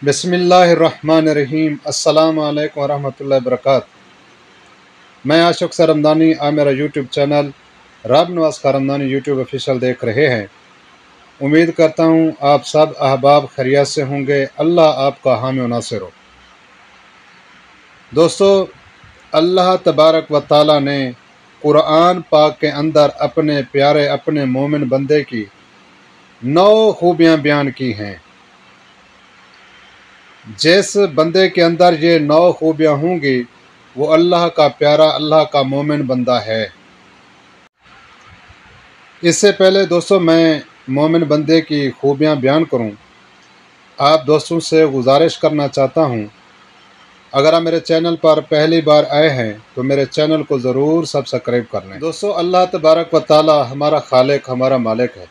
बिस्मिल्लाहिर्रहमानिर्रहीम। अस्सलामु अलैकुम वरहमतुल्लाहि वबरकातुहू। मैं आशिक सरमदानी, आप मेरा यूट्यूब चैनल रब नवाज करमदानी यूट्यूब ऑफिशियल देख रहे हैं। उम्मीद करता हूँ आप सब अहबाब खैरियत से होंगे। अल्लाह आपका हामी व नासिर हो। दोस्तों, अल्लाह तबारक व तआला ने कुरान पाक के अंदर अपने प्यारे अपने मोमिन बंदे की 9 खूबियाँ बयान की हैं। जिस बंदे के अंदर ये 9 खूबियाँ होंगी वो अल्लाह का प्यारा, अल्लाह का मोमिन बंदा है। इससे पहले दोस्तों मैं मोमिन बंदे की खूबियाँ बयान करूं, आप दोस्तों से गुजारिश करना चाहता हूं, अगर आप मेरे चैनल पर पहली बार आए हैं तो मेरे चैनल को ज़रूर सब्सक्राइब कर लें। दोस्तों, अल्लाह तबारक व तआला हमारा खालिक, हमारा मालिक है।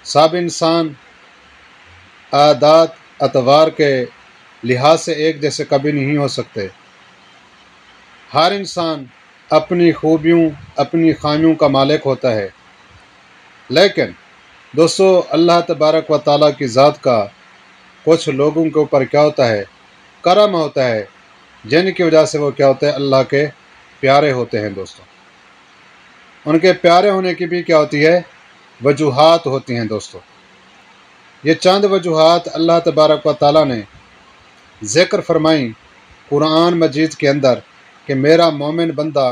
सब इंसान आदात अतवार के लिहाज से एक जैसे कभी नहीं हो सकते। हर इंसान अपनी खूबियों, अपनी खामियों का मालिक होता है। लेकिन दोस्तों, अल्लाह तबारक व तआला की ज़ात का कुछ लोगों के ऊपर क्या होता है, करम होता है, जिनकी वजह से वो क्या होते हैं, अल्लाह के प्यारे होते हैं। दोस्तों, उनके प्यारे होने की भी क्या होती है, वजूहात होती हैं। दोस्तों, ये चंद वजूहात अल्लाह तबारक व तआला ने ज़िक्र फरमाई कुरान मजीद के अंदर कि मेरा मोमिन बंदा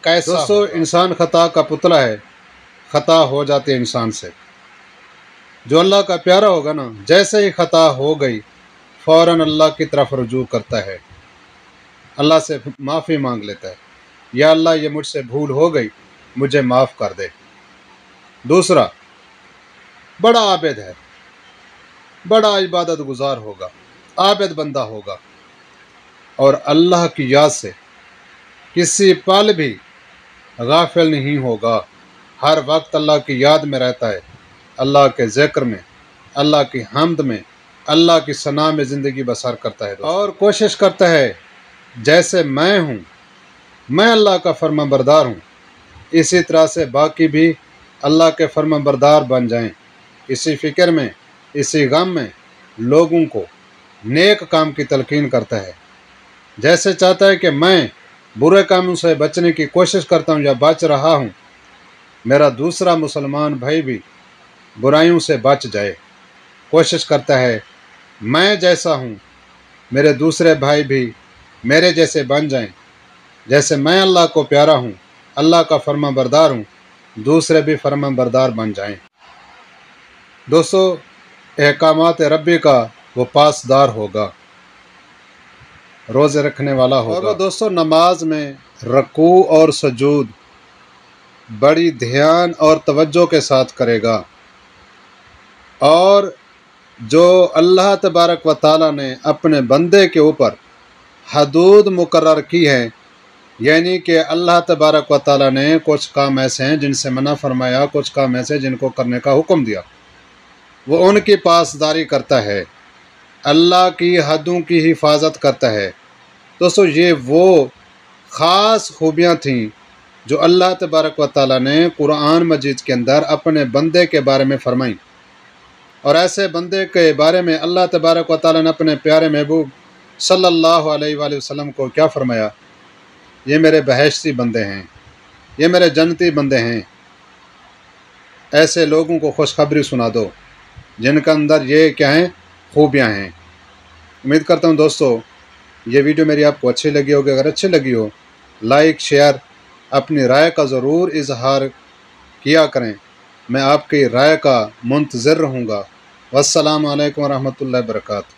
कैसा। दोस्तों, इंसान खता का पुतला है, खता हो जाती है इंसान से। जो अल्लाह का प्यारा होगा ना, जैसे ही खता हो गई फ़ौरन अल्लाह की तरफ रुजू करता है, अल्लाह से माफ़ी मांग लेता है, या अल्लाह ये मुझसे भूल हो गई, मुझे माफ़ कर दे। दूसरा, बड़ा आबिद है, बड़ा इबादत गुजार होगा, आबिद बंदा होगा और अल्लाह की याद से किसी पल भी गाफिल नहीं होगा। हर वक्त अल्लाह की याद में रहता है, अल्लाह के ज़िक्र में, अल्लाह की हम्द में, अल्लाह की सना में ज़िंदगी बसर करता है और कोशिश करता है जैसे मैं हूँ, मैं अल्लाह का फर्माबरदार हूँ, इसी तरह से बाकी भी अल्लाह के फर्माबरदार बन जाएं। इसी फ़िक्र में, इसी गम में लोगों को नेक काम की तलकीन करता है। जैसे चाहता है कि मैं बुरे कामों से बचने की कोशिश करता हूँ या बच रहा हूँ, मेरा दूसरा मुसलमान भाई भी बुराइयों से बच जाए। कोशिश करता है मैं जैसा हूँ मेरे दूसरे भाई भी मेरे जैसे बन जाएं। जैसे मैं अल्लाह को प्यारा हूँ, अल्लाह का फर्माबरदार हूँ, दूसरे भी फर्माबरदार बन जाएं। दोस्तों, अहकामात रब्बी का वो पासदार होगा, रोज़े रखने वाला होगा। दोस्तों, नमाज में रकू और सजूद बड़ी ध्यान और तवज्जो के साथ करेगा और जो अल्लाह तबारक व तआला ने अपने बंदे के ऊपर हदूद मुकर्रर की है, यानी कि अल्लाह तबारक व तआला ने कुछ काम ऐसे हैं जिनसे मना फरमाया, कुछ काम ऐसे जिनको करने का हुक्म दिया, वो उनकी पासदारी करता है, अल्लाह की हदों की हिफाजत करता है। दोस्तों, ये वो ख़ास खूबियाँ थीं जो अल्लाह तबारक व तआला ने कुरान मजीद के अंदर अपने बंदे के बारे में फरमाई। और ऐसे बंदे के बारे में अल्लाह तबारक व तआला ने अपने प्यारे महबूब सल्लल्लाहु अलैहि वसल्लम को क्या फरमाया, ये मेरे बहश्ती बंदे हैं, ये मेरे जन्नती बंदे हैं। ऐसे लोगों को खुशखबरी सुना दो जिनके अंदर ये क्या हैं, खूबियाँ हैं। उम्मीद करता हूँ दोस्तों ये वीडियो मेरी आपको अच्छी लगी होगी। अगर अच्छी लगी हो, लाइक शेयर, अपनी राय का ज़रूर इजहार किया करें। मैं आपकी राय का मुंतज़िर रहूँगा। वस्सलामु अलैकुम वरहमतुल्लाहि वबरकातुहू।